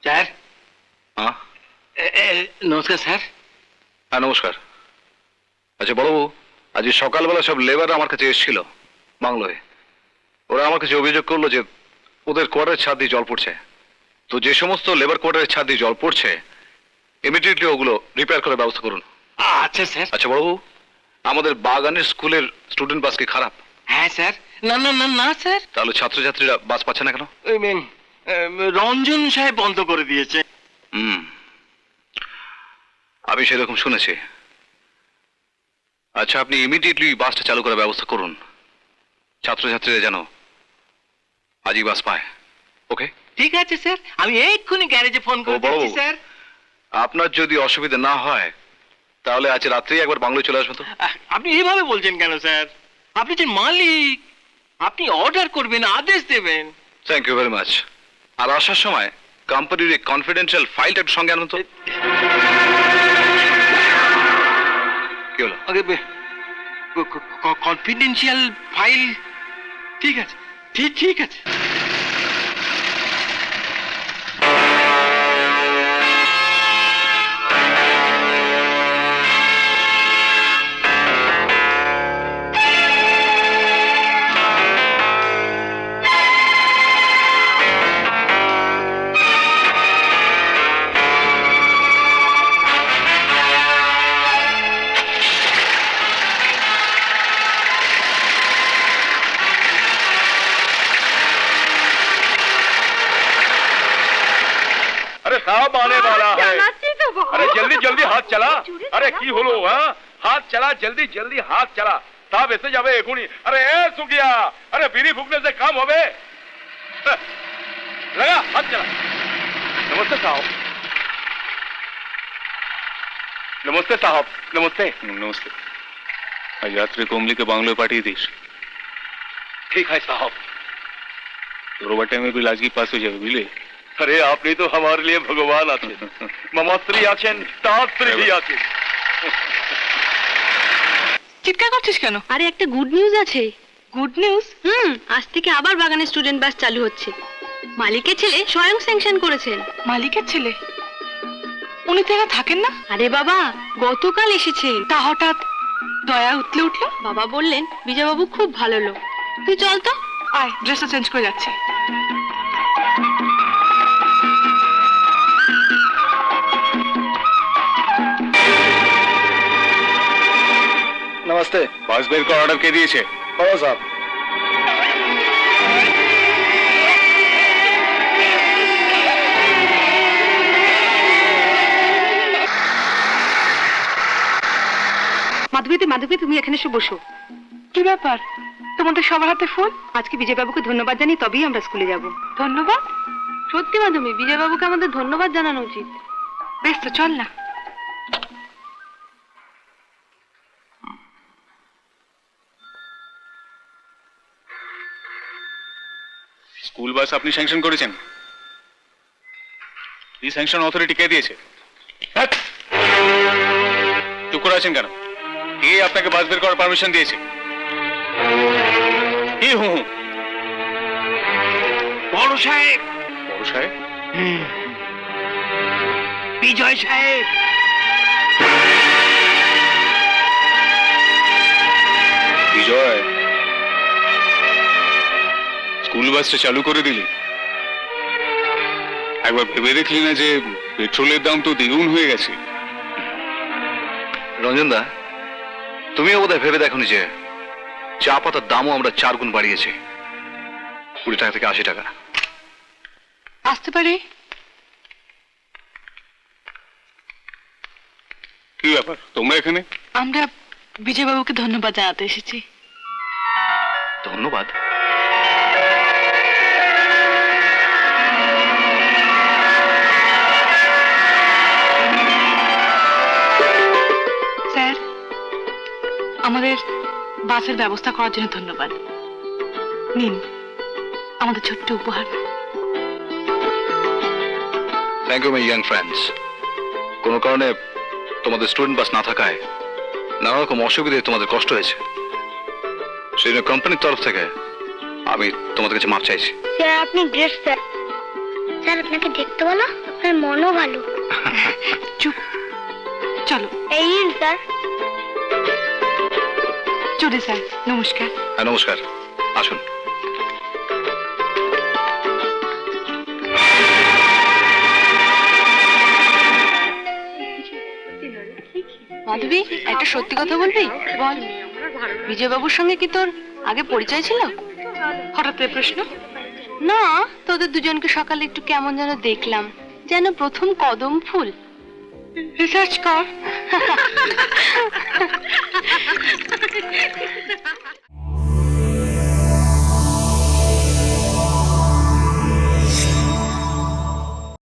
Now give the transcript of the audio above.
Sir. হ্যাঁ নমস্কার sir. হ্যাঁ নমস্কার। আচ্ছা বড়বাবু, আজ সকালবেলা সব লেবার আমার কাছে এসেছিল বাংলোয়। ওরা আমার কাছে অভিযোগ করলো যে ওদের কোয়ার্টারের ছাদ দিয়ে জল পড়ছে। তো যে সমস্ত লেবার কোয়ার্টারের ছাদ দিয়ে জল পড়ছে ইমিডিয়েটলি ওগুলো রিপেয়ার করার ব্যবস্থা করুন। আচ্ছা স্যার। আচ্ছা বড়বাবু, আমাদের বাগানের স্কুলের স্টুডেন্ট বাস কি খারাপ? হ্যাঁ স্যার। না না না না স্যার, তাহলে ছাত্রছাত্রীরা বাস পাচ্ছে না কেন? রঞ্জন সাহেব বন্ধ করে দিয়েছে। আমি সেরকম শুনেছি। আচ্ছা আপনি ইমিডিয়েটলি বাসটা চালু করার ব্যবস্থা করুন, ছাত্রছাত্রীরা যেন আজই বাস পায়। ওকে ঠিক আছে স্যার, আমি এক্ষুনি গ্যারেজে ফোন করে দিচ্ছি স্যার। আপনার যদি অসুবিধা না হয় তাহলে আজ রাত্রেই একবার বাংলোয় চলে আসবেন তো। আপনি এভাবে বলছেন কেন স্যার? আপনি যে মালিক, আপনি অর্ডার করবেন, আদেশ দেবেন। Thank you very much. আর আসার সময় কোম্পানির এই কনফিডেন্সিয়াল ফাইলটা একটু সঙ্গে আনুন তো। কি হলো? Confidential file? ঠিক আছে, ঠিক আছে। अरे साहब आने वाला है। अरे जल्दी जल्दी हाथ चला। अरे की হলো? হ্যাঁ हाथ चला, जल्दी जल्दी हाथ चला। साहब এসে যাবে এখনি। अरे ए सुगिया, अरे बीड़ी फूकने से काम হবে? लगा हाथ चला। नमस्ते साहब। नमस्ते साहब। नमस्ते। नमस्ते। आज रात्रि कोमली के बांग्लो पार्टी थी। ठीक है साहब। रोबा टाइम में भी लाजगी पास हो जाए बुझले। अरे আপনি তো हमारे लिए भगवान আছেন, মামাশ্রী আছেন, তাঁতশ্রী भी আছেন। চিৎকার করছিস কেন? আরে একটা গুড নিউজ আছে। Good news? আজ থেকে আবার বাগানের স্টুডেন্ট বাস চালু হচ্ছে। মালিকের ছেলে স্বয়ং স্যাংশন করেছেন। মালিকের ছেলে? উনি তো এখানে থাকেন না। আরে বাবা, গতকাল এসেছেন। তা হঠাৎ দয়া উতলে উঠলো। বাবা বললেন বিজয়বাবু খুব ভালো লোক। তুই চল তো। আয়, ড্রেসটা চেঞ্জ করে যাচ্ছে। नमस्ते। बास बेर का ऑर्डर के दिए छे? बड़ो साहब। মাধবী তুমি এখানে এসে বসো। কি ব্যাপার, তোমাদের সবার হাতে ফুল? আজকে বিজয়বাবুকে ধন্যবাদ জানিয়ে তবেই আমরা স্কুলে যাব। ধন্যবাদ? সত্যি মাধবী, বিজয়বাবুকে আমাদের ধন্যবাদ জানানো উচিত। বেশ তো, চল না। স্কুল বাস আপনি স্যাংশন করেছেন? এই স্যাংশন অথরিটি কে দিয়েছে? চুপ করে আছেন কেন? কে আপনাকে বাস বের করার পারমিশন দিয়েছে? কি হু হু? বড় সাহেব। বড় সাহেব? বিজয় সাহেব। বিজয়, স্কুল বাসটা চালু করে দিলি? একবার ভেবে দেখলি না যে পেট্রোলের দাম তো দ্বিগুণ হয়ে গেছে? রঞ্জন দা, তুমিও বোধহয় ভেবে দেখোনি যে চা পাতার দামও আমরা 4 গুণ বাড়িয়েছি, 20 টাকা থেকে 80 টাকা। আসতে পারি? কি ব্যাপার তোমরা এখানে? আমরা বিজয়বাবুকে ধন্যবাদ জানাতে এসেছি। ধন্যবাদ? স্যার, আমাদের বাসের ব্যবস্থা করার জন্য ধন্যবাদ। নিন আমাদের ছোট্ট উপহার। Thank you my young friends. কোনো কারণে তোমাদের স্টুডেন্ট বাস না থাকায় নানা রকম অসুবিধায় তোমাদের কষ্ট হয়েছে, সেই জন্য কোম্পানির তরফ থেকে আমি তোমাদের কাছে মাপ চাইছি। স্যার আপনি গ্রেট স্যার। স্যার আপনাকে দেখতে ভালো, আপনার মনও ভালো। চুপ, চলো। এই নিন স্যার। চলে স্যার, নমস্কার। হ্যাঁ নমস্কার, আসুন। মাধবী, একটা সত্যি কথা বলবি? বল। বিজয়বাবুর সঙ্গে কি তোর আগে পরিচয় ছিল? হঠাৎ এই প্রশ্ন? না, তোদের দুজনকে সকালে একটু কেমন যেন দেখলাম, যেন প্রথম কদম ফুল। রিসার্চ কর।